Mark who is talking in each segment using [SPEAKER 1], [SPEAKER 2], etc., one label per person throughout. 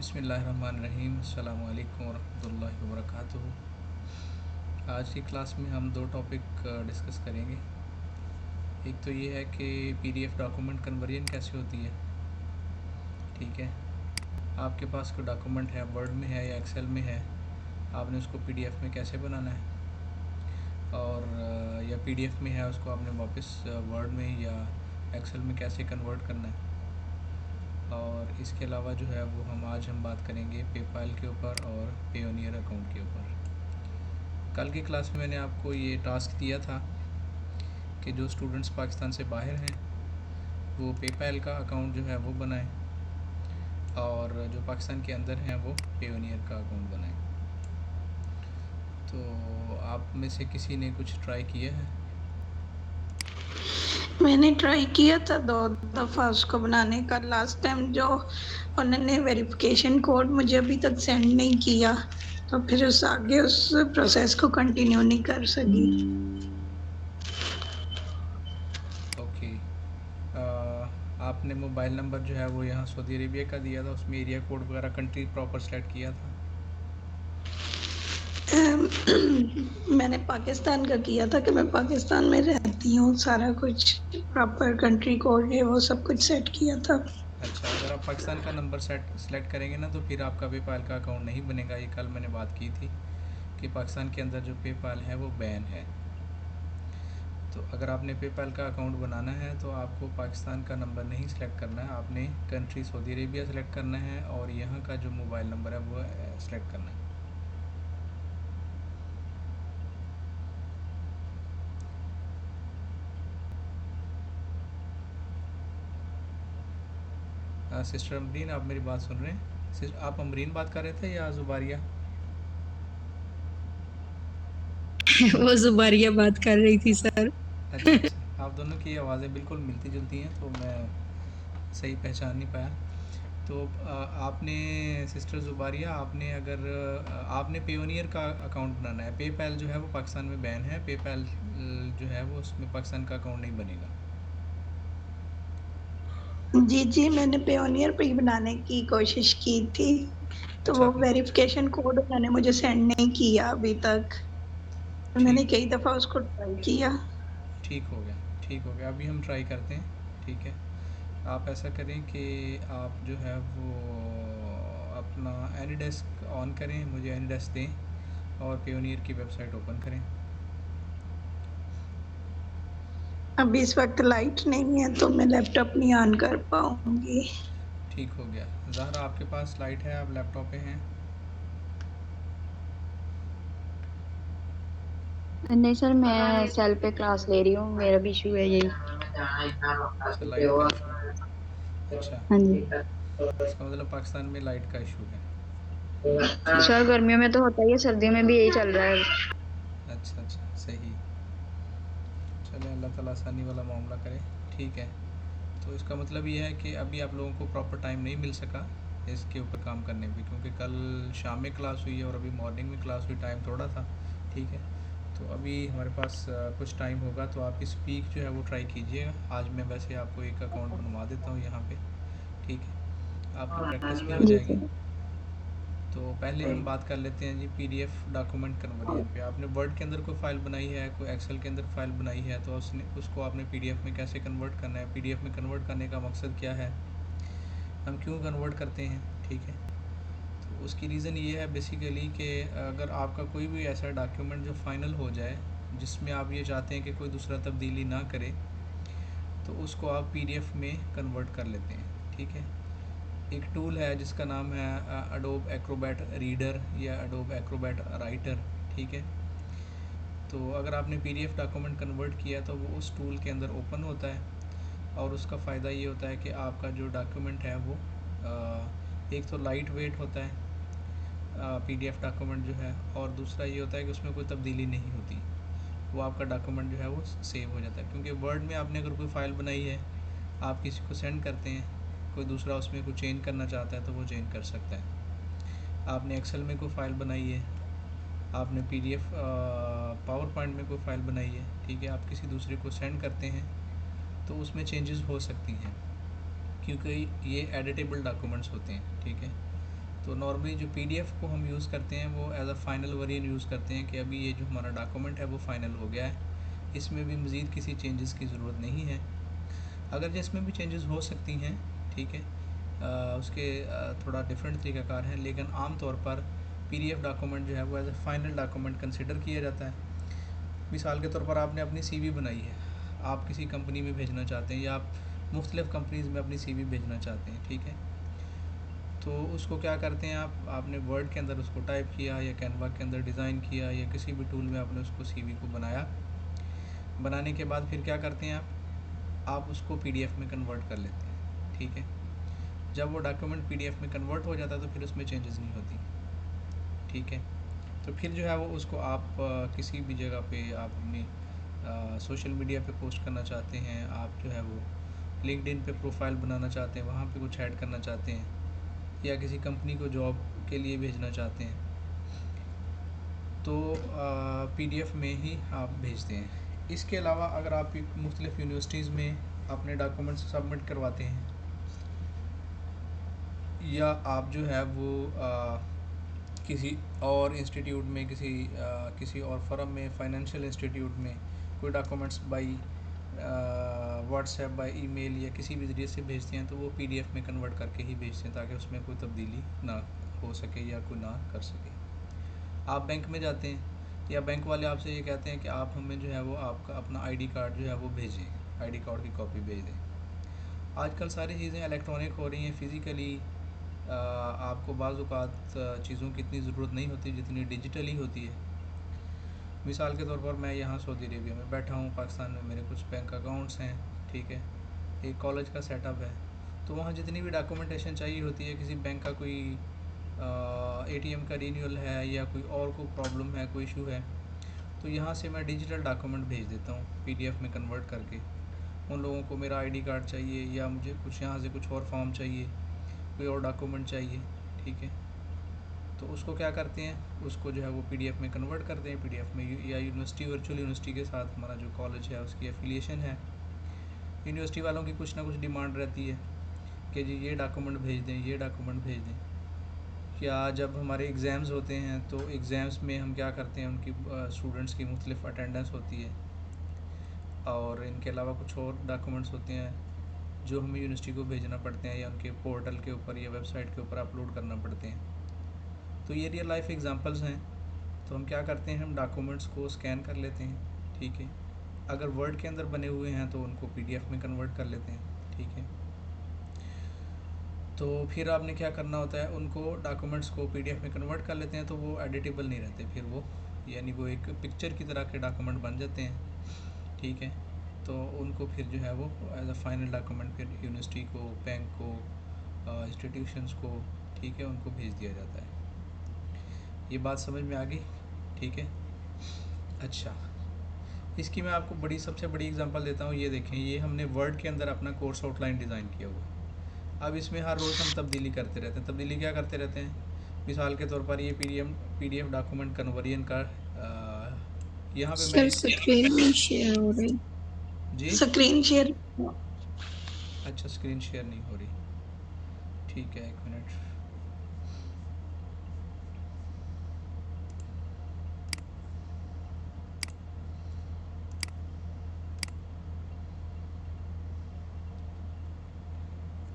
[SPEAKER 1] बिस्मिल्लाहिर्रहमानिर्रहीम। अस्सलामु अलैकुम वरहमतुल्लाहि वबरकातुहू। आज की क्लास में हम दो टॉपिक डिस्कस करेंगे। एक तो ये है कि पीडीएफ डॉक्यूमेंट कन्वर्जन कैसे होती है। ठीक है, आपके पास कोई डॉक्यूमेंट है, वर्ड में है या एक्सेल में है, आपने उसको पीडीएफ में कैसे बनाना है, और या पीडीएफ में है उसको आपने वापस वर्ड में या एक्सेल में कैसे कन्वर्ट करना है। और इसके अलावा जो है वो हम बात करेंगे पेपाल के ऊपर और पेयोनियर अकाउंट के ऊपर। कल की क्लास में मैंने आपको ये टास्क दिया था कि जो स्टूडेंट्स पाकिस्तान से बाहर हैं वो पेपाल का अकाउंट जो है वो बनाएं, और जो पाकिस्तान के अंदर हैं वो पेयोनियर का अकाउंट बनाएं। तो आप में से किसी ने कुछ ट्राई किया है?
[SPEAKER 2] मैंने ट्राई किया था 2 दफ़ा उसको बनाने का। लास्ट टाइम जो उन्होंने वेरिफिकेशन कोड मुझे अभी तक सेंड नहीं किया, तो फिर उस आगे उस प्रोसेस को कंटिन्यू नहीं कर सकी।
[SPEAKER 1] ओके। आपने मोबाइल नंबर जो है वो यहाँ सऊदी अरेबिया का दिया था, उसमें एरिया कोड वगैरह कंट्री प्रॉपर सेलेक्ट किया था?
[SPEAKER 2] मैंने पाकिस्तान का किया था कि मैं पाकिस्तान में रहती हूँ, सारा कुछ प्रॉपर कंट्री कोड है वो सब कुछ सेट किया था।
[SPEAKER 1] अच्छा, अगर आप पाकिस्तान का नंबर सेलेक्ट करेंगे ना तो फिर आपका पेपाल का अकाउंट नहीं बनेगा। ये कल मैंने बात की थी कि पाकिस्तान के अंदर जो पेपाल है वो बैन है। तो अगर आपने पेपाल का अकाउंट बनाना है तो आपको पाकिस्तान का नंबर नहीं सेलेक्ट करना है, आपने कंट्री सऊदी अरेबिया सेलेक्ट करना है और यहाँ का जो मोबाइल नंबर है वो सेलेक्ट करना है। सिस्टर अमरीन, आप मेरी बात सुन रहे हैं? आप अमरीन बात कर रहे थे या जुबारिया?
[SPEAKER 3] वो जुबारिया बात कर रही थी सर।
[SPEAKER 1] अच्छा अच्छा, आप दोनों की आवाज़ें बिल्कुल मिलती जुलती हैं तो मैं सही पहचान नहीं पाया। तो आपने सिस्टर जुबारिया, आपने अगर आपने पेयोनियर का अकाउंट बनाना है, पेपैल जो है वो पाकिस्तान में बैन है, पेपैल जो है वो उसमें पाकिस्तान का अकाउंट नहीं बनेगा।
[SPEAKER 2] जी, मैंने पेयोनियर पे ही बनाने की कोशिश की थी, तो
[SPEAKER 1] अच्छा,
[SPEAKER 2] वो
[SPEAKER 1] आपने
[SPEAKER 2] वेरिफिकेशन कोड उन्होंने मुझे सेंड नहीं किया अभी तक। मैंने
[SPEAKER 1] ठीक
[SPEAKER 2] कई दफ़ा उसको ट्राई किया।
[SPEAKER 1] ठीक हो गया, ठीक हो गया। अभी हम ट्राई करते हैं। ठीक है, आप ऐसा करें कि आप जो है वो अपना एनी डेस्क ऑन करें, मुझे एनी डेस्क दें और पेयोनियर की वेबसाइट ओपन करें।
[SPEAKER 2] अभी इस वक़्त लाइट नहीं है तो मैं लैपटॉप नहीं ऑन कर पाऊँगी।
[SPEAKER 1] ठीक हो गया। ज़हरा, आपके पास लाइट है, आप लैपटॉप पे हैं?
[SPEAKER 4] नहीं सर, मैं सेल पे क्लास ले रही हूँ, मेरा भी इशू है यही।
[SPEAKER 1] अच्छा, लाइट का इशू है। अच्छा,
[SPEAKER 4] हाँ जी
[SPEAKER 1] इसका मतलब पाकिस्तान में लाइट का इशू है।
[SPEAKER 4] सर, गर्मियों में तो होता ही है, सर्दियों में भी यही चल रहा है।
[SPEAKER 1] अच्छा अच्छा, सही। चलें, अल्लाह ताला आसानी वाला मामला करे। ठीक है, तो इसका मतलब ये है कि अभी आप लोगों को प्रॉपर टाइम नहीं मिल सका इसके ऊपर काम करने में, क्योंकि कल शाम में क्लास हुई है और अभी मॉर्निंग में क्लास हुई, टाइम थोड़ा था। ठीक है, तो अभी हमारे पास कुछ टाइम होगा तो आप इस वीक जो है वो ट्राई कीजिएगा। आज मैं वैसे आपको एक अकाउंट बनवा देता हूँ यहाँ पे। ठीक है, आपकी प्रैक्टिस भी हो
[SPEAKER 4] जी
[SPEAKER 1] जाएगी।
[SPEAKER 4] सर।
[SPEAKER 1] तो पहले हम बात कर लेते हैं जी पीडीएफ डॉक्यूमेंट कन्वर्जन पे। आपने वर्ड के अंदर कोई फ़ाइल बनाई है, कोई एक्सेल के अंदर फ़ाइल बनाई है, तो उसको आपने पीडीएफ में कैसे कन्वर्ट करना है, पीडीएफ में कन्वर्ट करने का मकसद क्या है, हम क्यों कन्वर्ट करते हैं। ठीक है, तो उसकी रीज़न ये है बेसिकली कि अगर आपका कोई भी ऐसा डॉक्यूमेंट जो फ़ाइनल हो जाए, जिसमें आप ये चाहते हैं कि कोई दूसरा तब्दीली ना करे, तो उसको आप पीडीएफ में कन्वर्ट कर लेते हैं। ठीक है, एक टूल है जिसका नाम है अडोब एक्रोबैट रीडर या अडोब एक्रोबैट राइटर। ठीक है, तो अगर आपने पीडीएफ डॉक्यूमेंट कन्वर्ट किया तो वो उस टूल के अंदर ओपन होता है, और उसका फ़ायदा ये होता है कि आपका जो डॉक्यूमेंट है वो एक तो लाइट वेट होता है पीडीएफ डॉक्यूमेंट जो है, और दूसरा ये होता है कि उसमें कोई तब्दीली नहीं होती, वो आपका डॉक्यूमेंट जो है वो सेव हो जाता है। क्योंकि वर्ड में आपने अगर कोई फ़ाइल बनाई है, आप किसी को सेंड करते हैं, कोई दूसरा उसमें कुछ चेंज करना चाहता है तो वो चेंज कर सकता है। आपने एक्सेल में कोई फ़ाइल बनाई है, आपने पीडीएफ पावर पॉइंट में कोई फ़ाइल बनाई है, ठीक है, आप किसी दूसरे को सेंड करते हैं तो उसमें चेंजेस हो सकती हैं, क्योंकि ये एडिटेबल डॉक्यूमेंट्स होते हैं। ठीक है, तो नॉर्मली जो पीडीएफ को हम यूज़ करते हैं वो as a final variant use करते हैं कि अभी ये जो हमारा डॉक्यूमेंट है वो फाइनल हो गया है, इसमें भी मज़ीद किसी चेंजेस की ज़रूरत नहीं है। अगर जिसमें भी चेंजेस हो सकती हैं, ठीक है, उसके थोड़ा डिफरेंट तरीक़ाकार हैं, लेकिन आम तौर पर पीडीएफ डॉक्यूमेंट जो है वो as a final document consider किया जाता है। मिसाल के तौर पर आपने अपनी सीवी बनाई है, आप किसी कंपनी में भेजना चाहते हैं या आप मुख्तलिफ़ कंपनीज़ में अपनी सीवी भेजना चाहते हैं, ठीक है, तो उसको क्या करते हैं आपने वर्ड के अंदर उसको टाइप किया या कैनवा के अंदर डिज़ाइन किया या किसी भी टूल में आपने उसको सीवी को बनाया। बनाने के बाद फिर क्या करते हैं आप उसको पीडीएफ में कन्वर्ट कर लेते हैं, ठीक है। जब वो डॉक्यूमेंट पीडीएफ में कन्वर्ट हो जाता है तो फिर उसमें चेंजेस नहीं होती, ठीक है। तो फिर जो है वो उसको आप किसी भी जगह पे आप अपनी सोशल मीडिया पे पोस्ट करना चाहते हैं, आप जो है वो लिंक्डइन पे प्रोफाइल बनाना चाहते हैं, वहाँ पे कुछ ऐड करना चाहते हैं, या किसी कंपनी को जॉब के लिए भेजना चाहते हैं, तो पीडीएफ में ही आप भेजते हैं। इसके अलावा अगर आप मुख्तलिफ़ यूनिवर्सिटीज़ में अपने डॉक्यूमेंट्स सबमिट करवाते हैं, या आप जो है वो किसी और इंस्टीट्यूट में किसी और फर्म में, फाइनेंशियल इंस्टीट्यूट में कोई documents by WhatsApp, by email या किसी भी ज़रिए से भेजते हैं, तो वो पीडीएफ में कन्वर्ट करके ही भेजते हैं ताकि उसमें कोई तब्दीली ना हो सके या कोई ना कर सके। आप बैंक में जाते हैं या बैंक वाले आपसे ये कहते हैं कि आप हमें जो है वो आपका अपना आईडी कार्ड जो है वो भेजें, आईडी कार्ड की कॉपी भेज दें। आजकल सारी चीज़ें इलेक्ट्रॉनिक हो रही हैं, फ़िज़िकली आपको बाज़ औक़ात चीज़ों की इतनी ज़रूरत नहीं होती जितनी डिजिटली होती है। मिसाल के तौर पर मैं यहाँ सऊदी अरेबिया में बैठा हूँ, पाकिस्तान में मेरे कुछ बैंक अकाउंट्स हैं, ठीक है, एक कॉलेज का सेटअप है, तो वहाँ जितनी भी डॉक्यूमेंटेशन चाहिए होती है, किसी बैंक का कोई एटीएम का रीन्यूअल है या कोई और कोई प्रॉब्लम है, कोई इशू है, तो यहाँ से मैं डिजिटल डॉक्यूमेंट भेज देता हूँ पीडीएफ में कन्वर्ट करके। उन लोगों को मेरा आईडी कार्ड चाहिए या मुझे कुछ यहाँ से कुछ और फॉर्म चाहिए, कोई और डॉक्यूमेंट चाहिए, ठीक है, तो उसको क्या करते हैं, उसको जो है वो पीडीएफ में कन्वर्ट करते हैं। पीडीएफ में या यूनिवर्सिटी, वर्चुअल यूनिवर्सिटी के साथ हमारा जो कॉलेज है उसकी एफिलिएशन है, यूनिवर्सिटी वालों की कुछ ना कुछ डिमांड रहती है कि जी ये डॉक्यूमेंट भेज दें, ये डॉक्यूमेंट भेज दें। क्या जब हमारे एग्ज़ाम्स होते हैं तो एग्ज़ाम्स में हम क्या करते हैं, उनकी स्टूडेंट्स की मुख्तलिफ़ अटेंडेंस होती है, और इनके अलावा कुछ और डॉक्यूमेंट्स होते हैं जो हमें यूनिवर्सिटी को भेजना पड़ते हैं या उनके पोर्टल के ऊपर या वेबसाइट के ऊपर अपलोड करना पड़ते हैं। तो ये रियल लाइफ एग्जांपल्स हैं। तो हम क्या करते हैं, हम डॉक्यूमेंट्स को स्कैन कर लेते हैं, ठीक है, अगर वर्ड के अंदर बने हुए हैं तो उनको पीडीएफ में कन्वर्ट कर लेते हैं, ठीक है। तो फिर आपने क्या करना होता है, उनको डॉक्यूमेंट्स को पीडीएफ में कन्वर्ट कर लेते हैं, तो वो एडिटेबल नहीं रहते फिर वो, यानी वो एक पिक्चर की तरह के डॉक्यूमेंट बन जाते हैं, ठीक है। तो उनको फिर जो है वो एज अ फाइनल डॉक्यूमेंट फिर यूनिवर्सिटी को, बैंक को, इंस्टीट्यूशंस को, ठीक है, उनको भेज दिया जाता है। ये बात समझ में आ गई, ठीक है। अच्छा, इसकी मैं आपको सबसे बड़ी एग्जांपल देता हूँ। ये देखें, ये हमने वर्ड के अंदर अपना कोर्स आउटलाइन डिज़ाइन किया हुआ है। अब इसमें हर रोज़ हम तब्दीली करते रहते हैं। तब्दीली क्या करते रहते हैं, मिसाल के तौर पर ये पीडीएफ डॉक्यूमेंट कन्वर्जन का यहाँ पे मैं
[SPEAKER 3] सर स्क्रीन नहीं शेयर हो रही।
[SPEAKER 1] जी,
[SPEAKER 2] स्क्रीन शेयर।
[SPEAKER 1] अच्छा, स्क्रीन शेयर नहीं हो रही, ठीक है, 1 मिनट।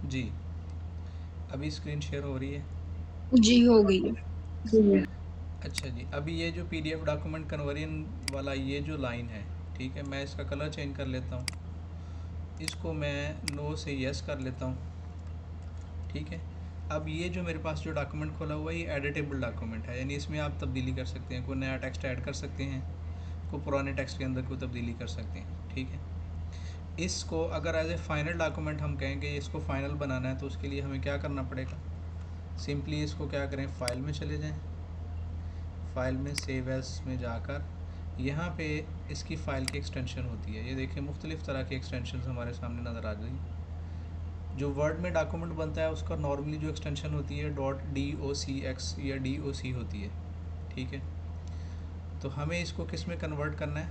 [SPEAKER 1] जी, अभी स्क्रीन शेयर हो रही है।
[SPEAKER 3] जी हो गई है।
[SPEAKER 1] अच्छा जी, अभी ये जो पीडीएफ डॉक्यूमेंट कन्वर्जन वाला ये जो लाइन है, ठीक है, मैं इसका कलर चेंज कर लेता हूँ, इसको मैं नो से यस कर लेता हूँ, ठीक है। अब ये जो मेरे पास जो डॉक्यूमेंट खोला हुआ है ये एडिटेबल डॉक्यूमेंट है, यानी इसमें आप तब्दीली कर सकते हैं, कोई नया टेक्स्ट ऐड कर सकते हैं, कोई पुराने टेक्स्ट के अंदर कोई तब्दीली कर सकते हैं, ठीक है। इसको अगर एज ए फाइनल डॉक्यूमेंट हम कहेंगे इसको फ़ाइनल बनाना है, तो उसके लिए हमें क्या करना पड़ेगा, सिंपली इसको क्या करें, फ़ाइल में चले जाएँ, फ़ाइल में सेव एज़ में जाकर यहाँ पे इसकी फ़ाइल की एक्सटेंशन होती है, ये देखिए मुख्तलिफ़ तरह की एक्सटेंशन हमारे सामने नज़र आ गई। जो वर्ड में डॉक्यूमेंट बनता है उसका नॉर्मली जो एक्सटेंशन होती है .docx या DOC होती है, ठीक है। तो हमें इसको किस में कन्वर्ट करना है,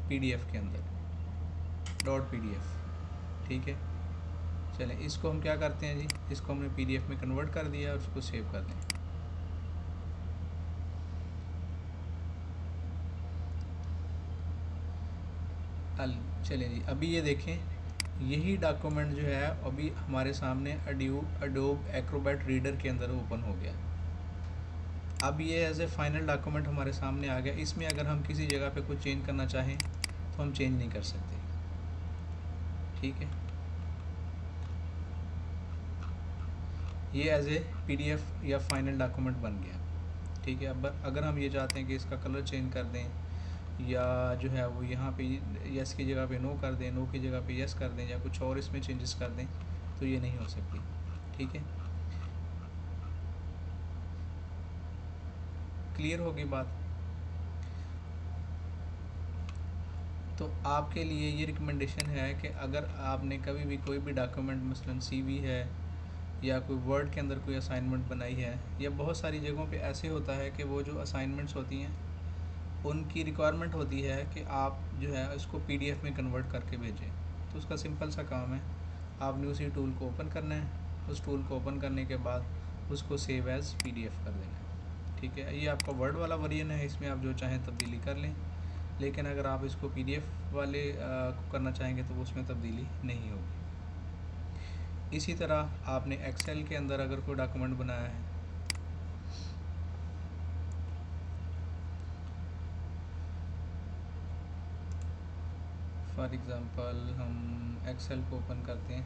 [SPEAKER 1] पीडीएफ के अंदर, .pdf, ठीक है। चलें, इसको हम क्या करते हैं जी, इसको हमने पीडीएफ में कन्वर्ट कर दिया और उसको सेव कर दें। चलें जी, अभी ये देखें, यही डॉक्यूमेंट जो है अभी हमारे सामने अडोब एक्रोबैट रीडर के अंदर ओपन हो गया। अब ये एज ए फाइनल डॉक्यूमेंट हमारे सामने आ गया। इसमें अगर हम किसी जगह पे कुछ चेंज करना चाहें तो हम चेंज नहीं कर सकते, ठीक है। ये एज ए पीडीएफ या फाइनल डॉक्यूमेंट बन गया, ठीक है। अब अगर हम ये चाहते हैं कि इसका कलर चेंज कर दें या जो है वो यहाँ पे यस की जगह पे नो कर दें, नो की जगह पे यस कर दें, या कुछ और इसमें चेंजेस कर दें, तो ये नहीं हो सकती, ठीक है। क्लियर होगी बात? तो आपके लिए ये रिकमेंडेशन है कि अगर आपने कभी भी कोई भी डॉक्यूमेंट मसलन सीवी है या कोई वर्ड के अंदर कोई असाइनमेंट बनाई है, या बहुत सारी जगहों पे ऐसे होता है कि वो जो असाइनमेंट्स होती हैं उनकी रिक्वायरमेंट होती है कि आप जो है इसको पीडीएफ में कन्वर्ट करके भेजें। तो उसका सिंपल सा काम है, आपने उसी टूल को ओपन करना है, उस टूल को ओपन करने के बाद उसको सेव एज़ पीडीएफ कर देना है, ठीक है। ये आपका वर्ड वाला वर्जन है, इसमें आप जो चाहें तब्दीली कर लें, लेकिन अगर आप इसको पीडीएफ वाले को करना चाहेंगे तो उसमें तब्दीली नहीं होगी। इसी तरह आपने एक्सेल के अंदर अगर कोई डॉक्यूमेंट बनाया है, फॉर एग्ज़ाम्पल हम एक्सेल को ओपन करते हैं,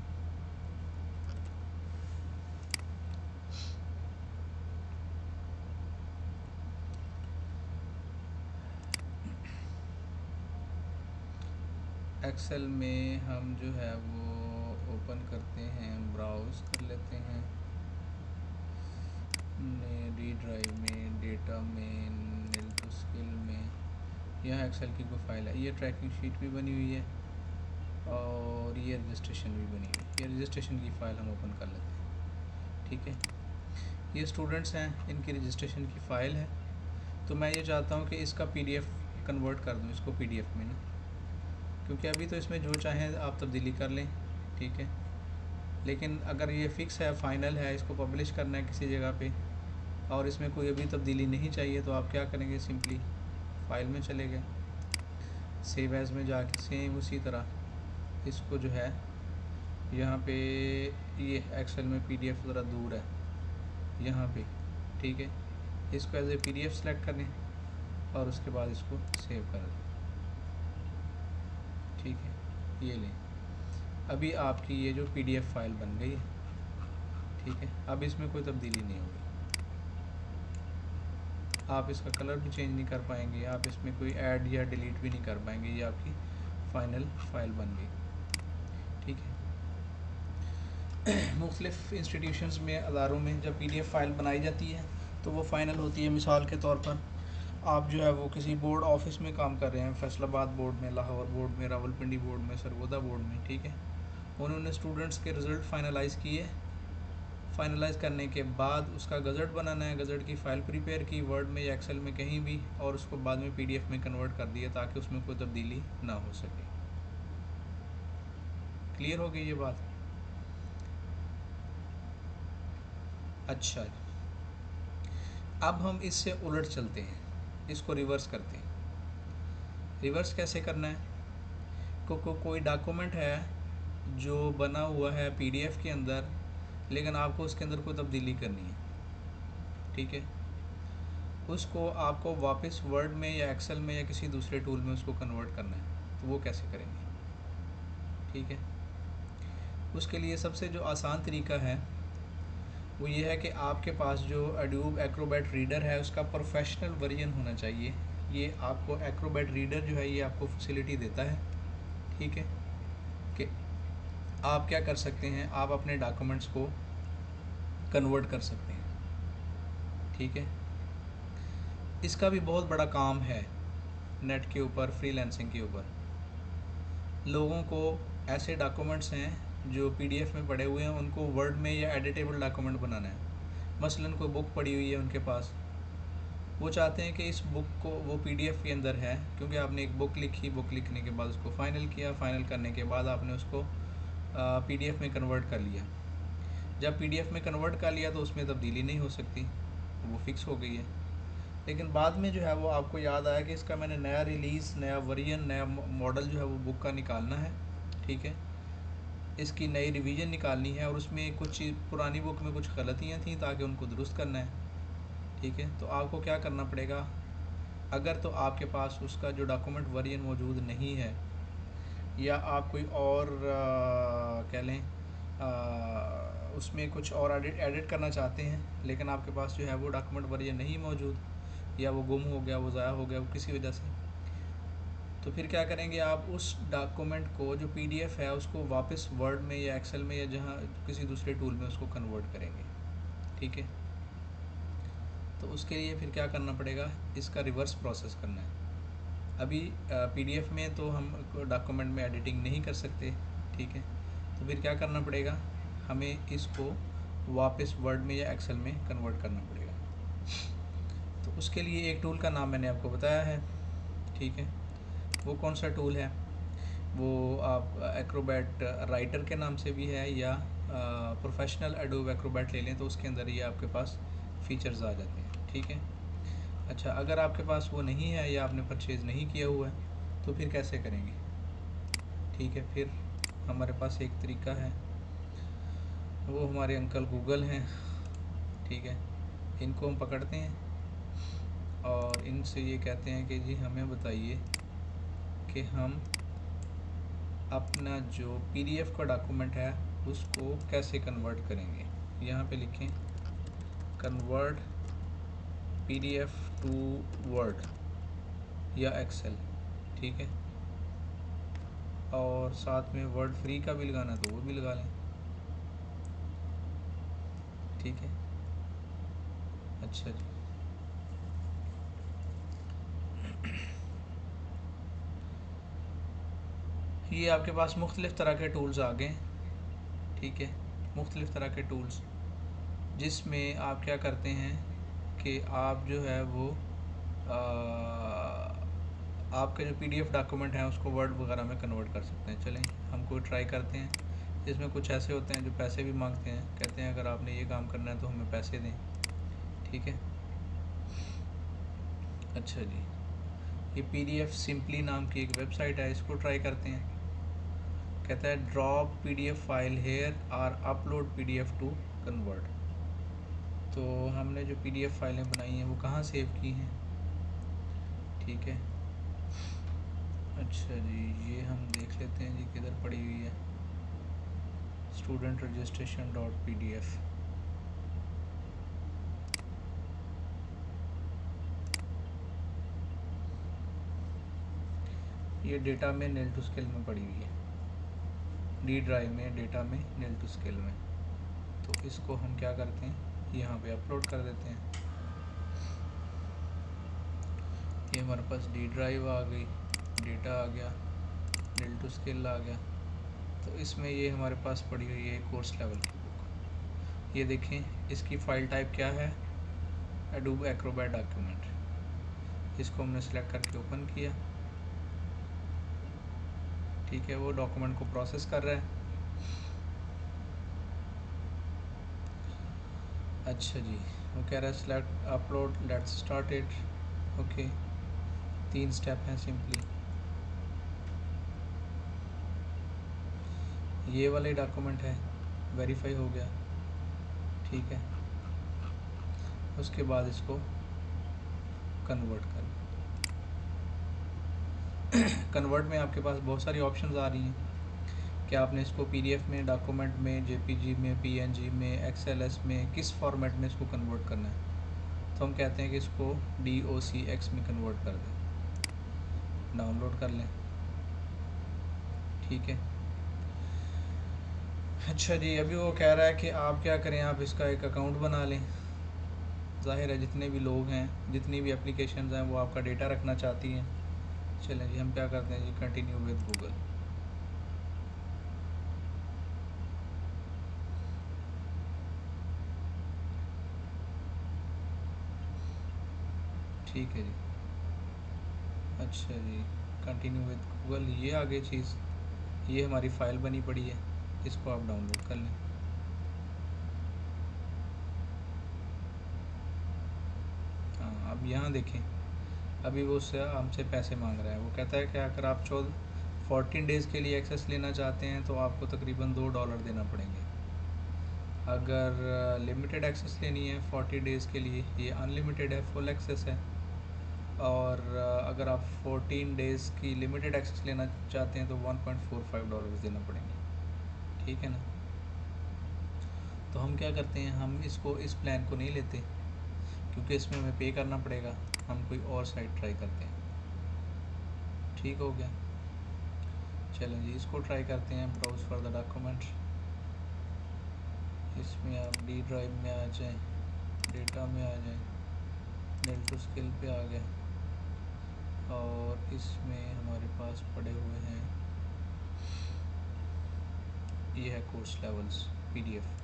[SPEAKER 1] एक्सेल में हम जो है वो ओपन करते हैं, ब्राउज़ कर लेते हैं डी ड्राइव में, डेटा में, नील टू स्किल में। यहाँ एक्सेल की कोई फाइल है, ये ट्रैकिंग शीट भी बनी हुई है और ये रजिस्ट्रेशन भी बनी हुई है। ये रजिस्ट्रेशन की फ़ाइल हम ओपन कर लेते हैं, ठीक है। ये स्टूडेंट्स हैं, इनकी रजिस्ट्रेशन की फ़ाइल है। तो मैं ये चाहता हूँ कि इसका पीडीएफ कन्वर्ट कर दूँ इसको पीडीएफ में ना, क्योंकि अभी तो इसमें जो चाहें आप तब्दीली कर लें, ठीक है। लेकिन अगर ये फ़िक्स है, फ़ाइनल है, इसको पब्लिश करना है किसी जगह पे और इसमें कोई अभी तब्दीली नहीं चाहिए, तो आप क्या करेंगे, सिंपली फ़ाइल में चले गए, सेव एज़ में जाके सेम उसी तरह इसको जो है यहाँ पे, ये एक्सेल में पीडीएफ ज़रा दूर है यहाँ पे, ठीक है। इसको एज ए पीडीएफ सेलेक्ट करें और उसके बाद इसको सेव कर दें, ठीक है। ये लें, अभी आपकी ये जो पीडीएफ फाइल बन गई है, ठीक है। अब इसमें कोई तब्दीली नहीं होगी, आप इसका कलर भी चेंज नहीं कर पाएंगे, आप इसमें कोई ऐड या डिलीट भी नहीं कर पाएंगे, ये आपकी फ़ाइनल फ़ाइल बन गई, ठीक है। मुख्तलिफ़ इंस्टीट्यूशंस में, अदारों में जब पीडीएफ फ़ाइल बनाई जाती है तो वो फ़ाइनल होती है। मिसाल के तौर पर आप जो है वो किसी बोर्ड ऑफिस में काम कर रहे हैं, फैसलाबाद बोर्ड में, लाहौर बोर्ड में, रावलपिंडी बोर्ड में, सरगोदा बोर्ड में, ठीक है। उन्होंने स्टूडेंट्स के रिज़ल्ट फ़ाइनलाइज़ किए, फ़ाइनलाइज़ करने के बाद उसका गज़ट बनाना है, गज़ट की फ़ाइल प्रिपेयर की वर्ड में या एक्सेल में कहीं भी, और उसको बाद में पीडीएफ में कन्वर्ट कर दिया ताकि उसमें कोई तब्दीली ना हो सके। क्लियर हो गई ये बात? अच्छा, अब हम इससे उलट चलते हैं, इसको रिवर्स करते हैं। रिवर्स कैसे करना है? कोई डॉक्यूमेंट है जो बना हुआ है पीडीएफ के अंदर, लेकिन आपको उसके अंदर कोई तब्दीली करनी है, ठीक है। उसको आपको वापस वर्ड में या एक्सेल में या किसी दूसरे टूल में उसको कन्वर्ट करना है, तो वो कैसे करेंगे, ठीक है। उसके लिए सबसे जो आसान तरीका है वो ये है कि आपके पास जो अडोब एक्रोबैट रीडर है उसका प्रोफेशनल वर्जन होना चाहिए। ये आपको एक्रोबैट रीडर जो है ये आपको फैसिलिटी देता है, ठीक है, कि आप क्या कर सकते हैं, आप अपने डॉक्यूमेंट्स को कन्वर्ट कर सकते हैं, ठीक है। इसका भी बहुत बड़ा काम है नेट के ऊपर, फ्रीलांसिंग के ऊपर। लोगों को ऐसे डॉक्यूमेंट्स हैं जो पीडीएफ में पड़े हुए हैं, उनको वर्ड में या एडिटेबल डॉक्यूमेंट बनाना है। मसलन कोई बुक पड़ी हुई है उनके पास, वो चाहते हैं कि इस बुक को वो पीडीएफ के अंदर है, क्योंकि आपने एक बुक लिखी, बुक लिखने के बाद उसको फ़ाइनल किया, फ़ाइनल करने के बाद आपने उसको पीडीएफ में कन्वर्ट कर लिया। जब पीडीएफ में कन्वर्ट कर लिया तो उसमें तब्दीली नहीं हो सकती, वो फिक्स हो गई है। लेकिन बाद में जो है वो आपको याद आया कि इसका मैंने नया रिलीज़, नया वर्जन, नया मॉडल जो है वो बुक का निकालना है, ठीक है। इसकी नई रिवीजन निकालनी है और उसमें कुछ पुरानी बुक में कुछ गलतियाँ थी ताकि उनको दुरुस्त करना है, ठीक है। तो आपको क्या करना पड़ेगा, अगर तो आपके पास उसका जो डॉक्यूमेंट वर्जन मौजूद नहीं है या आप कोई और कह लें उसमें कुछ और एडिट करना चाहते हैं लेकिन आपके पास जो है वो डॉक्यूमेंट वर्जन नहीं मौजूद, या वो गुम हो गया, वो ज़ाया हो गया, वो किसी वजह से, तो फिर क्या करेंगे आप उस डॉक्यूमेंट को जो पीडीएफ है उसको वापस वर्ड में या एक्सेल में या जहाँ किसी दूसरे टूल में उसको कन्वर्ट करेंगे, ठीक है। तो उसके लिए फिर क्या करना पड़ेगा, इसका रिवर्स प्रोसेस करना है। अभी पीडीएफ में तो हम डॉक्यूमेंट में एडिटिंग नहीं कर सकते, ठीक है। तो फिर क्या करना पड़ेगा, हमें इसको वापस वर्ड में या एक्सेल में कन्वर्ट करना पड़ेगा। तो उसके लिए एक टूल का नाम मैंने आपको बताया है, ठीक है। वो कौन सा टूल है, वो आप एक्रोबैट राइटर के नाम से भी है या प्रोफेशनल एडोब एक्रोबैट ले लें तो उसके अंदर ये आपके पास फ़ीचर्स आ जाते हैं, ठीक है। अच्छा, अगर आपके पास वो नहीं है या आपने परचेज़ नहीं किया हुआ है तो फिर कैसे करेंगे, ठीक है। फिर हमारे पास एक तरीका है, वो हमारे अंकल गूगल हैं, ठीक है। इनको हम पकड़ते हैं और इनसे ये कहते हैं कि जी हमें बताइए कि हम अपना जो पीडीएफ का डॉक्यूमेंट है उसको कैसे कन्वर्ट करेंगे। यहाँ पे लिखें कन्वर्ट पीडीएफ टू वर्ड या एक्सेल, ठीक है। और साथ में वर्ड फ्री का भी लगाना तो वो भी लगा लें, ठीक है। अच्छा जी, ये आपके पास मुख्तलिफ़ तरह के टूल्स आ गए, ठीक है। मुख्तलिफ़ तरह के टूल्स जिसमें आप क्या करते हैं कि आप जो है वो आपके जो पीडीएफ डॉक्यूमेंट हैं उसको वर्ड वगैरह में कन्वर्ट कर सकते हैं। चलें हम कोई ट्राई करते हैं। इसमें कुछ ऐसे होते हैं जो पैसे भी मांगते हैं, कहते हैं अगर आपने ये काम करना है तो हमें पैसे दें, ठीक है। अच्छा जी, ये पीडीएफ सिंपली नाम की एक वेबसाइट है, इसको ट्राई करते हैं। कहता है ड्रॉप पीडीएफ फाइल हेयर और अपलोड पीडीएफ टू कन्वर्ट। तो हमने जो पीडीएफ फाइलें बनाई हैं वो कहाँ सेव की हैं, ठीक है। अच्छा जी, ये हम देख लेते हैं जी किधर पड़ी हुई है, स्टूडेंट रजिस्ट्रेशन .pdf। ये डेटा में नील टू स्केल में पड़ी हुई है, डी ड्राइव में डेटा में नील टू स्केल में। तो इसको हम क्या करते हैं, यहाँ पे अपलोड कर देते हैं। ये हमारे पास डी ड्राइव आ गई, डेटा आ गया, नील टू स्केल आ गया। तो इसमें ये हमारे पास पड़ी हुई है कोर्स लेवल की बुक। ये देखें इसकी फ़ाइल टाइप क्या है, एडोब एक्रोबैट डॉक्यूमेंट। इसको हमने सेलेक्ट करके ओपन किया, ठीक है। वो डॉक्यूमेंट को प्रोसेस कर रहा है। अच्छा जी, वो कह रहा है select upload, let's start it. Okay, 3 step हैं सिंपली। ये वाले डॉक्यूमेंट है, वेरीफाई हो गया, ठीक है। उसके बाद इसको कन्वर्ट कर कन्वर्ट में आपके पास बहुत सारी ऑप्शंस आ रही हैं कि आपने इसको पीडीएफ में, डॉक्यूमेंट में, जेपीजी में, पीएनजी में, एक्सएलएस में, किस फॉर्मेट में इसको कन्वर्ट करना है। तो हम कहते हैं कि इसको DOCX में कन्वर्ट कर दें, डाउनलोड कर लें, ठीक है। अच्छा जी, अभी वो कह रहा है कि आप क्या करें, आप इसका एक अकाउंट बना लें। ज़ाहिर है जितने भी लोग हैं, जितनी भी एप्लीकेशंस हैं वो आपका डेटा रखना चाहती हैं। चलें जी, हम क्या करते हैं जी, कंटिन्यू विद गूगल। ठीक है जी। अच्छा जी, कंटिन्यू विद गूगल, ये आगे चीज़, ये हमारी फ़ाइल बनी पड़ी है, इसको आप डाउनलोड कर लें। हाँ, अब यहाँ देखें, अभी वो हमसे पैसे मांग रहा है। वो कहता है कि अगर आप 14 डेज़ के लिए एक्सेस लेना चाहते हैं तो आपको तकरीबन $2 देना पड़ेंगे। अगर लिमिटेड एक्सेस लेनी है 40 डेज़ के लिए, ये अनलिमिटेड है, फुल एक्सेस है। और अगर आप 14 डेज़ की लिमिटेड एक्सेस लेना चाहते हैं तो $1.45 देना पड़ेंगे। ठीक है ना। तो हम क्या करते हैं, हम इस प्लान को नहीं लेते क्योंकि इसमें हमें पे करना पड़ेगा। हम कोई और साइट ट्राई करते हैं। ठीक हो गया। चलें जी, इसको ट्राई करते हैं। Browse for the document. इसमें आप डी ड्राइव में आ जाएं, डेटा में आ जाएं, डेल टू स्किल पे आ गए और इसमें हमारे पास पड़े हुए हैं, ये है कोर्स लेवल्स PDF।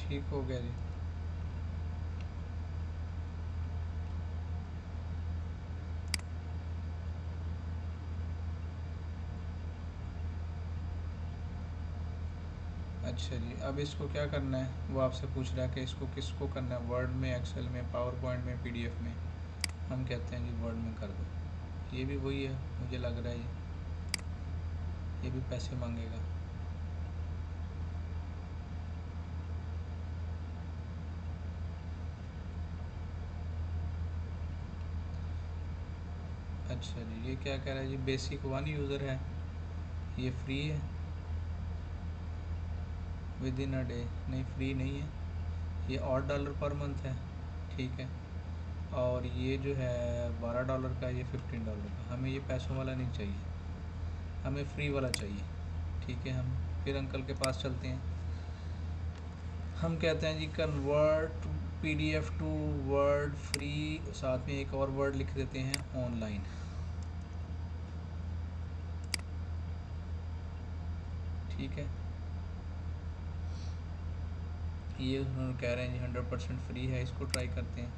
[SPEAKER 1] ठीक हो गया जी। अच्छा जी, अब इसको क्या करना है, वो आपसे पूछ रहा है कि इसको किसको करना है, वर्ड में, एक्सेल में, पावर पॉइंट में, PDF में। हम कहते हैं जी वर्ड में कर दो। ये भी वही है, मुझे लग रहा है ये भी पैसे मांगेगा। अच्छा जी, ये क्या कह रहा है जी, बेसिक 1 यूज़र है, ये फ्री है, विद इन अ डे। नहीं, फ्री नहीं है, ये $8 पर मंथ है। ठीक है। और ये जो है $12 का, ये $15 का। हमें ये पैसों वाला नहीं चाहिए, हमें फ्री वाला चाहिए। ठीक है। हम फिर अंकल के पास चलते हैं। हम कहते हैं जी convert PDF to word free, साथ में एक और वर्ड लिख देते हैं, ऑनलाइन। ठीक है। ये उन्होंने कह रहे हैं जी 100% फ्री है, इसको ट्राई करते हैं।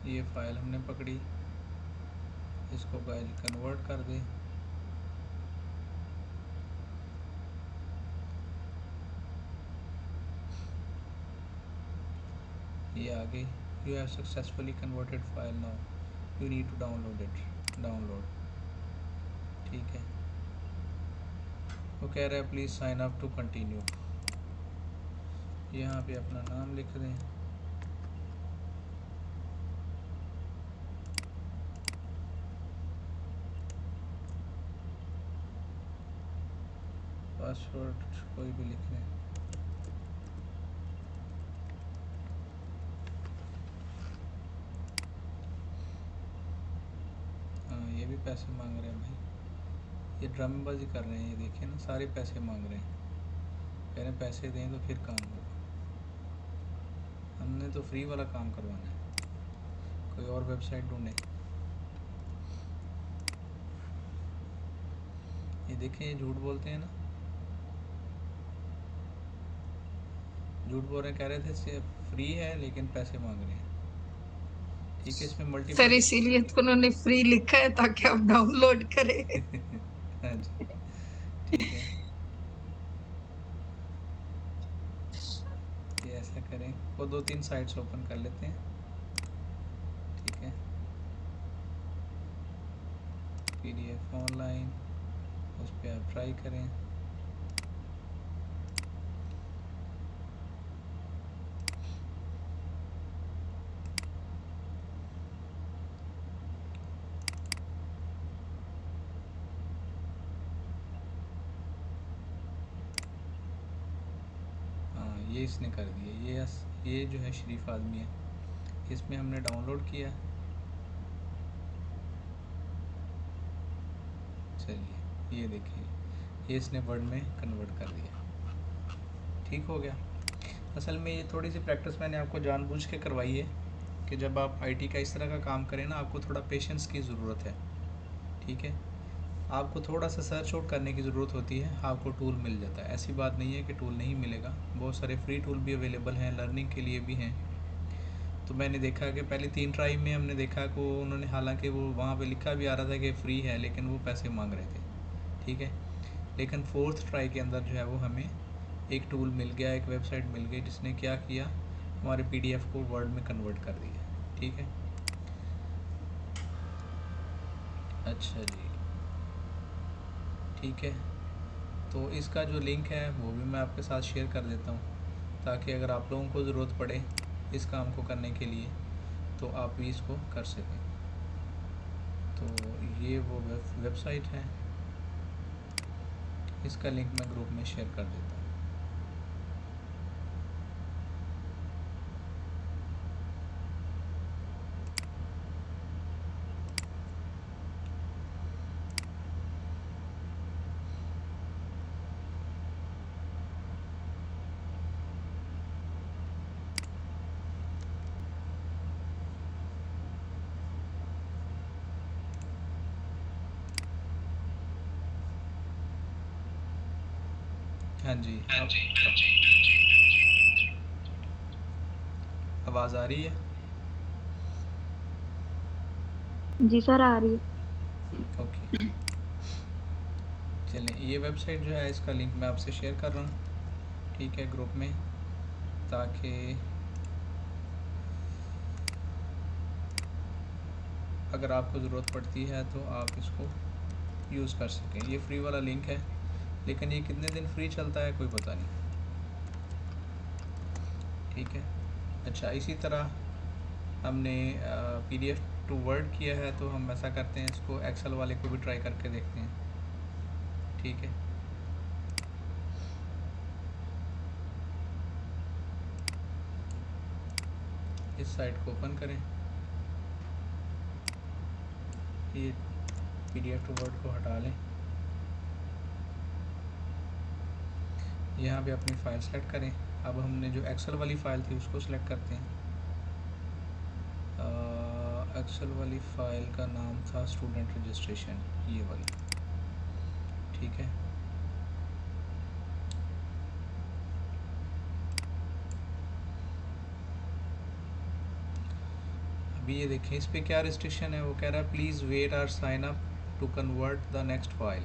[SPEAKER 1] ये फाइल हमने पकड़ी, इसको गाइस कन्वर्ट कर दें। ये आ गई, you have successfully converted file, now you need to download it. Download. ठीक है। वो कह रहा है please sign up to continue. यहाँ पे अपना नाम लिख दें। पासवर्ड कोई भी लिख लें। हाँ, ये भी पैसे मांग रहे हैं भाई, ये ड्रामेबाजी कर रहे हैं। ये देखिए ना, सारे पैसे मांग रहे हैं। कह रहे हैं पैसे दें तो फिर काम होगा। हमने तो फ्री वाला काम करवाना है, कोई और वेबसाइट ढूंढें। ये देखें, ये झूठ बोलते हैं ना, झूठ बोल रहे हैं। कह रहे थे सिर्फ फ्री है लेकिन पैसे मांग रहे हैं। ठीक है। इसमें
[SPEAKER 3] सर
[SPEAKER 1] मल्टीपल
[SPEAKER 3] इसीलिए तो उन्होंने फ्री लिखा है ताकि आप डाउनलोड करें।
[SPEAKER 1] हाँ जी। ठीक है, ये ऐसा करें, वो 2-3 साइट्स ओपन कर लेते हैं। ठीक है। PDF ऑनलाइन, उस पर आप ट्राई करें। हाँ, ये इसने कर दिया। ये जो है शरीफ आदमी है, इसमें हमने डाउनलोड किया। ये देखिए, ये इसने वर्ड में कन्वर्ट कर दिया। ठीक हो गया। असल में ये थोड़ी सी प्रैक्टिस मैंने आपको जानबूझ के करवाई है कि जब आप आईटी का इस तरह का काम करें ना, आपको थोड़ा पेशेंस की ज़रूरत है। ठीक है, आपको थोड़ा सा सर्च आउट करने की ज़रूरत होती है, आपको टूल मिल जाता है। ऐसी बात नहीं है कि टूल नहीं मिलेगा, बहुत सारे फ्री टूल भी अवेलेबल हैं, लर्निंग के लिए भी हैं। तो मैंने देखा कि पहले 3 ट्राई में हमने देखा कि उन्होंने, हालांकि वो वहाँ पे लिखा भी आ रहा था कि फ्री है, लेकिन वो पैसे मांग रहे थे। ठीक है, लेकिन 4th ट्राई के अंदर जो है वो हमें एक टूल मिल गया, एक वेबसाइट मिल गई जिसने क्या किया, हमारे पीडीएफ को वर्ड में कन्वर्ट कर दिया। ठीक है, अच्छा जी, ठीक है। तो इसका जो लिंक है वो भी मैं आपके साथ शेयर कर देता हूँ, ताकि अगर आप लोगों को ज़रूरत पड़े इस काम को करने के लिए तो आप भी इसको कर सकें। तो ये वो वेबसाइट है, इसका लिंक मैं ग्रुप में शेयर कर देता हूँ। हाँ जी, आप आवाज़ आ रही है?
[SPEAKER 4] जी सर, आ रही है।
[SPEAKER 1] ओके, चलें, ये वेबसाइट जो है इसका लिंक मैं आपसे शेयर कर रहा हूँ। ठीक है, ग्रुप में, ताकि अगर आपको ज़रूरत पड़ती है तो आप इसको यूज़ कर सकें। ये फ्री वाला लिंक है, लेकिन ये कितने दिन फ्री चलता है कोई पता नहीं। ठीक है, अच्छा, इसी तरह हमने पीडीएफ टू वर्ड किया है, तो हम ऐसा करते हैं, इसको एक्सेल वाले को भी ट्राई करके देखते हैं। ठीक है, इस साइट को ओपन करें, ये पीडीएफ टू वर्ड को हटा लें, यहाँ पे अपनी फ़ाइल सेलेक्ट करें। अब हमने जो एक्सेल वाली फ़ाइल थी उसको सिलेक्ट करते हैं। एक्सेल वाली फ़ाइल का नाम था स्टूडेंट रजिस्ट्रेशन, ये वाली। ठीक है, अभी ये देखें, इस पर क्या रिस्ट्रिक्शन है, वो कह रहा है प्लीज़ वेट और sign up to convert the next file.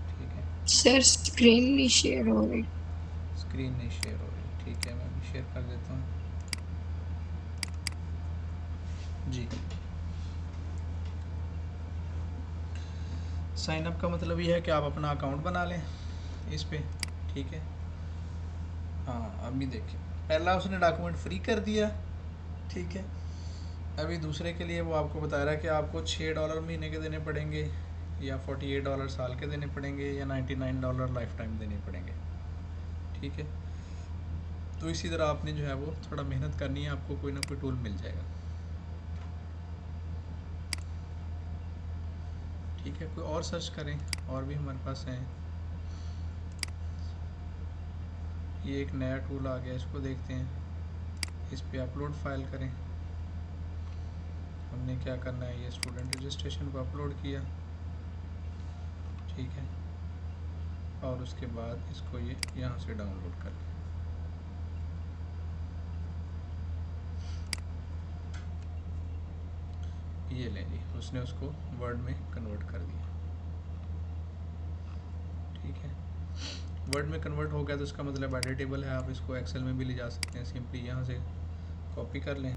[SPEAKER 1] ठीक है,
[SPEAKER 3] सर स्क्रीन नहीं शेयर हो रही।
[SPEAKER 1] स्क्रीन नहीं शेयर हो रही, ठीक है, मैं भी शेयर कर देता हूँ जी। साइन अप का मतलब ये है कि आप अपना अकाउंट बना लें इस पे। ठीक है, हाँ, अभी देखिए, पहला उसने डॉक्यूमेंट फ्री कर दिया। ठीक है, अभी दूसरे के लिए वो आपको बता रहा है कि आपको $6 महीने के देने पड़ेंगे, या $48 साल के देने पड़ेंगे, या $99 लाइफ टाइम देने पड़ेंगे। ठीक है, तो इसी तरह आपने जो है वो थोड़ा मेहनत करनी है, आपको कोई ना कोई टूल मिल जाएगा। ठीक है, कोई और सर्च करें, और भी हमारे पास हैं। ये एक नया टूल आ गया, इसको देखते हैं। इस पे अपलोड फाइल करें। हमने क्या करना है, ये स्टूडेंट रजिस्ट्रेशन को अपलोड किया। ठीक है, और उसके बाद इसको ये यहाँ से डाउनलोड कर लें। ये लें जी, उसने उसको वर्ड में कन्वर्ट कर दिया। ठीक है, वर्ड में कन्वर्ट हो गया तो इसका मतलब एडिटेबल है, आप इसको एक्सेल में भी ले जा सकते हैं। सिंपली यहाँ से कॉपी कर लें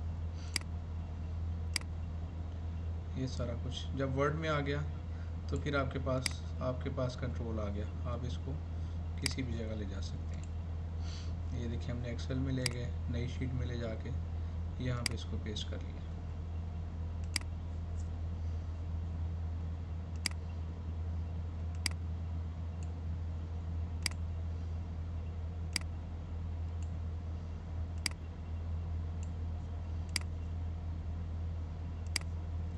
[SPEAKER 1] ये सारा कुछ। जब वर्ड में आ गया तो फिर आपके पास कंट्रोल आ गया, आप इसको किसी भी जगह ले जा सकते हैं। ये देखिए, हमने एक्सेल में ले गए, नई शीट में ले जाके यहाँ पे इसको पेस्ट कर लिया।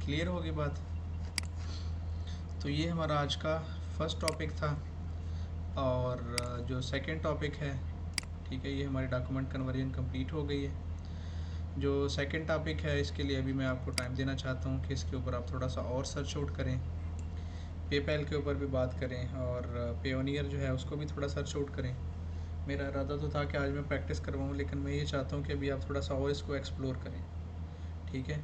[SPEAKER 1] क्लियर होगी बात? तो ये हमारा आज का फर्स्ट टॉपिक था और जो सेकंड टॉपिक है, ठीक है, ये हमारी डॉक्यूमेंट कन्वर्जन कंप्लीट हो गई है। जो सेकंड टॉपिक है इसके लिए अभी मैं आपको टाइम देना चाहता हूँ कि इसके ऊपर आप थोड़ा सा और सर्च आउट करें, पेपैल के ऊपर भी बात करें और पेयोनियर जो है उसको भी थोड़ा सर्च आउट करें। मेरा इरादा तो था कि आज मैं प्रैक्टिस करवाऊँ, लेकिन मैं ये चाहता हूँ कि अभी आप थोड़ा सा और इसको एक्सप्लोर करें, ठीक है।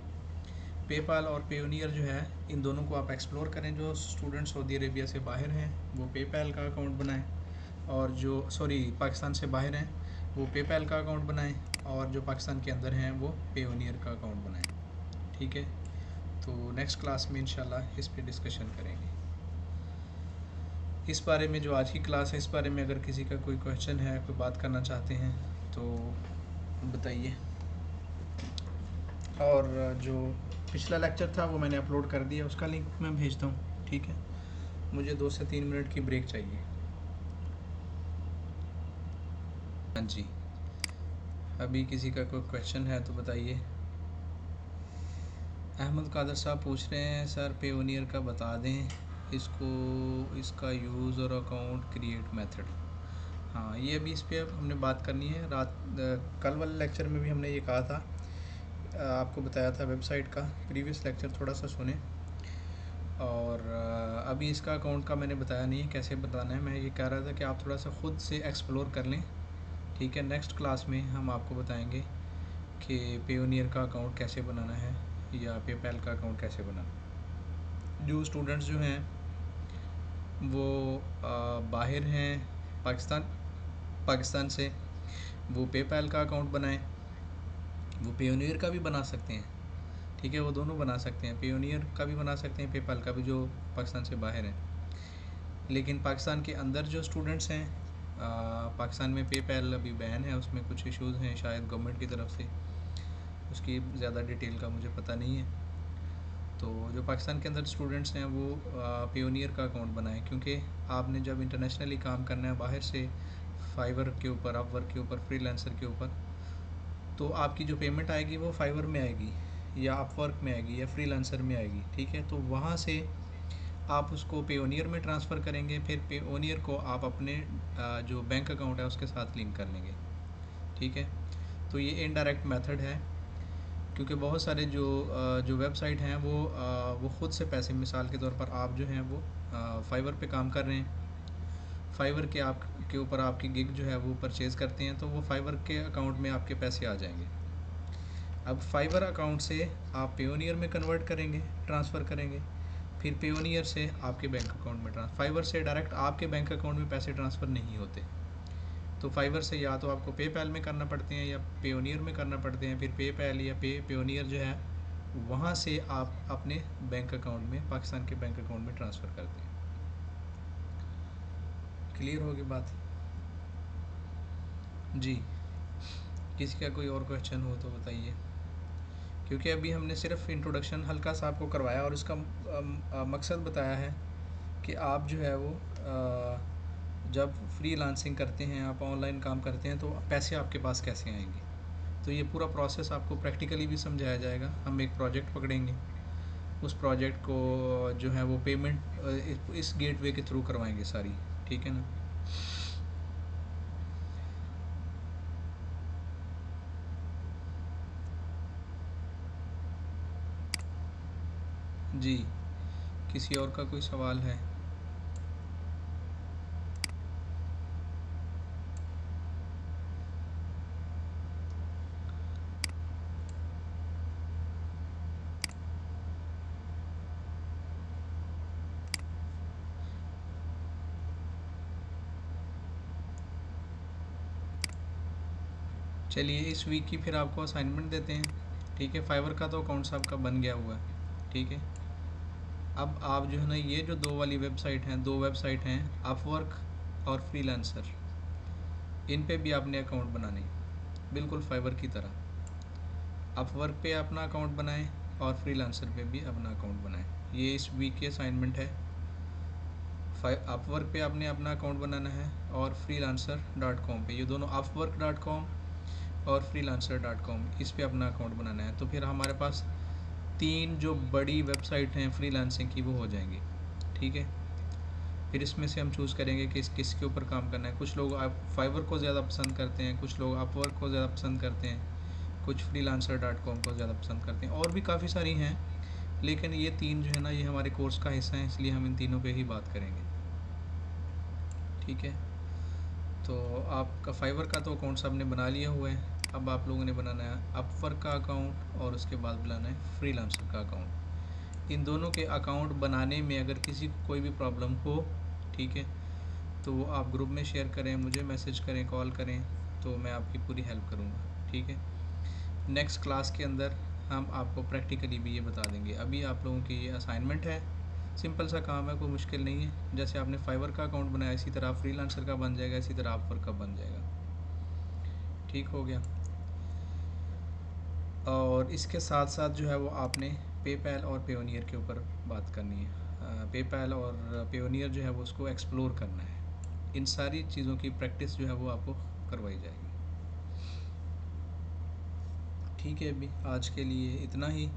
[SPEAKER 1] पेपाल और पेयोनियर जो है इन दोनों को आप एक्सप्लोर करें। जो स्टूडेंट सऊदी अरेबिया से बाहर हैं वो पेपैल का अकाउंट बनाएं, और जो पाकिस्तान से बाहर हैं वो पेपैल का अकाउंट बनाएं, और जो पाकिस्तान के अंदर हैं वो पेयोनियर का अकाउंट बनाएं, ठीक है। तो नेक्स्ट क्लास में इंशाल्लाह इस पे डिस्कशन करेंगे। इस बारे में जो आज की क्लास है इस बारे में अगर किसी का कोई क्वेश्चन है, कोई बात करना चाहते हैं तो बताइए। और जो पिछला लेक्चर था वो मैंने अपलोड कर दिया, उसका लिंक मैं भेजता हूँ, ठीक है। मुझे 2 से 3 मिनट की ब्रेक चाहिए। हाँ जी, अभी किसी का कोई क्वेश्चन है तो बताइए। अहमद कादर साहब पूछ रहे हैं सर पेयोनियर का बता दें इसका यूज़ और अकाउंट क्रिएट मेथड। हाँ, ये अभी इस पर हमने बात करनी है। कल वाले लेक्चर में भी हमने ये कहा था, आपको बताया था वेबसाइट का। प्रीवियस लेक्चर थोड़ा सा सुने। और अभी इसका अकाउंट का मैंने बताया नहीं है कैसे बताना है। मैं ये कह रहा था कि आप थोड़ा सा ख़ुद से एक्सप्लोर कर लें, ठीक है। नेक्स्ट क्लास में हम आपको बताएंगे कि पेयोनियर का अकाउंट कैसे बनाना है या पेपैल का अकाउंट कैसे बनाना। जो स्टूडेंट्स जो हैं वो बाहर हैं पाकिस्तान से, वो पेपैल का अकाउंट बनाएं। वो पेयोनियर का भी बना सकते हैं, ठीक है, वो दोनों बना सकते हैं। पेयोनियर का भी बना सकते हैं, पेपैल का भी, जो पाकिस्तान से बाहर हैं। लेकिन पाकिस्तान के अंदर जो स्टूडेंट्स हैं, पाकिस्तान में पेपैल अभी बैन है, उसमें कुछ इश्यूज़ हैं शायद गवर्नमेंट की तरफ से, उसकी ज़्यादा डिटेल का मुझे पता नहीं है। तो जो पाकिस्तान के अंदर स्टूडेंट्स हैं वो पेयोनियर का अकाउंट बनाएं, क्योंकि आपने जब इंटरनेशनली काम करना है बाहर से, फाइवर के ऊपर, अपवर्क के ऊपर, फ्रीलांसर के ऊपर, तो आपकी जो पेमेंट आएगी वो फाइवर में आएगी या अपवर्क में आएगी या फ्रीलांसर में आएगी, ठीक है। तो वहाँ से आप उसको पेयोनियर में ट्रांसफ़र करेंगे, फिर पेयोनियर को आप अपने जो बैंक अकाउंट है उसके साथ लिंक कर लेंगे, ठीक है। तो ये इनडायरेक्ट मेथड है, क्योंकि बहुत सारे जो वेबसाइट हैं वो ख़ुद से पैसे, मिसाल के तौर पर आप जो हैं वो फाइवर पे काम कर रहे हैं, फाइवर के ऊपर आपकी गिग जो है वो परचेज़ करते हैं, तो वो फाइवर के अकाउंट में आपके पैसे आ जाएंगे। अब फाइवर अकाउंट से आप पेयोनियर में कन्वर्ट करेंगे, ट्रांसफ़र करेंगे, फिर पेयोनियर से आपके बैंक अकाउंट में फाइवर से डायरेक्ट आपके बैंक अकाउंट में पैसे ट्रांसफ़र नहीं होते। तो फाइवर से या तो आपको पेपैल में करना पड़ते हैं या पेयोनियर में करना पड़ते हैं, फिर पेपैल या पेयोनियर जो है वहाँ से आप अपने बैंक अकाउंट में, पाकिस्तान के बैंक अकाउंट में ट्रांसफ़र करते हैं। क्लियर होगी बात? जी, किसी का कोई और क्वेश्चन हो तो बताइए, क्योंकि अभी हमने सिर्फ इंट्रोडक्शन हल्का सा आपको करवाया और इसका मकसद बताया है कि आप जो है वो जब फ्रीलांसिंग करते हैं, आप ऑनलाइन काम करते हैं, तो पैसे आपके पास कैसे आएंगे। तो ये पूरा प्रोसेस आपको प्रैक्टिकली भी समझाया जाएगा। हम एक प्रोजेक्ट पकड़ेंगे, उस प्रोजेक्ट को जो है वो पेमेंट इस गेटवे के थ्रू करवाएंगे सारी, ठीक है ना। जी, किसी और का कोई सवाल है? चलिए इस वीक की फिर आपको असाइनमेंट देते हैं, ठीक है। फाइवर का तो अकाउंट आपका बन गया हुआ है, ठीक है। अब आप जो है ना, ये जो 2 वाली वेबसाइट हैं, 2 वेबसाइट हैं, अपवर्क और फ्रीलांसर, इन पे भी आपने अकाउंट बनाने, बिल्कुल फाइवर की तरह। अपवर्क पे अपना अकाउंट बनाएं और फ्रीलांसर पे भी अपना अकाउंट बनाएं। ये इस वीक की असाइनमेंट है। अपवर्क पे आपने अपना अकाउंट बनाना है और freelancer.com पे, ये दोनों upwork.com और freelancer.com, इस पे अपना अकाउंट बनाना है। तो फिर हमारे पास 3 जो बड़ी वेबसाइट हैं फ्रीलांसिंग की वो हो जाएंगी, ठीक है। फिर इसमें से हम चूज़ करेंगे कि किसके ऊपर काम करना है। कुछ लोग आप फाइवर को ज़्यादा पसंद करते हैं, कुछ लोग अपवर्क को ज़्यादा पसंद करते हैं, कुछ freelancer.com को ज़्यादा पसंद करते हैं, और भी काफ़ी सारी हैं, लेकिन ये 3 जो है ना ये हमारे कोर्स का हिस्सा है, इसलिए हम इन तीनों पे ही बात करेंगे। ठीक है, तो आपका फाइवर का तो अकाउंट सबने बना लिया हुआ है। अब आप लोगों ने बनाना है अपवर्क का अकाउंट और उसके बाद बनाना है फ्रीलांसर का अकाउंट। इन दोनों के अकाउंट बनाने में अगर किसी को कोई भी प्रॉब्लम हो, ठीक है, तो वो आप ग्रुप में शेयर करें, मुझे मैसेज करें, कॉल करें, तो मैं आपकी पूरी हेल्प करूँगा। ठीक है, नेक्स्ट क्लास के अंदर हम आपको प्रैक्टिकली भी ये बता देंगे। अभी आप लोगों की ये असाइनमेंट है, सिंपल सा काम है, कोई मुश्किल नहीं है। जैसे आपने फाइवर का अकाउंट बनाया इसी तरह फ्रीलांसर का बन जाएगा, इसी तरह अपवर्क का बन जाएगा। ठीक हो गया। और इसके साथ साथ जो है वो आपने पेपैल और पेयोनियर के ऊपर बात करनी है। पेपैल और पेयोनियर जो है वो उसको एक्सप्लोर करना है। इन सारी चीज़ों की प्रैक्टिस जो है वो आपको करवाई जाएगी। ठीक है, अभी आज के लिए इतना ही।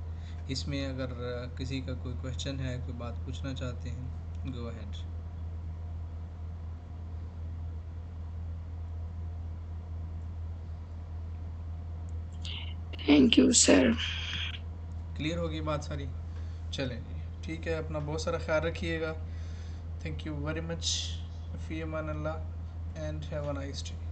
[SPEAKER 1] इसमें अगर किसी का कोई क्वेश्चन है, कोई बात पूछना चाहते हैं, go ahead.
[SPEAKER 2] Thank you sir.
[SPEAKER 1] Clear होगी बात सारी? चलें जी, ठीक है, अपना बहुत सारा ख्याल रखिएगा। Thank you very much. Fee Aman Allah and have a nice day.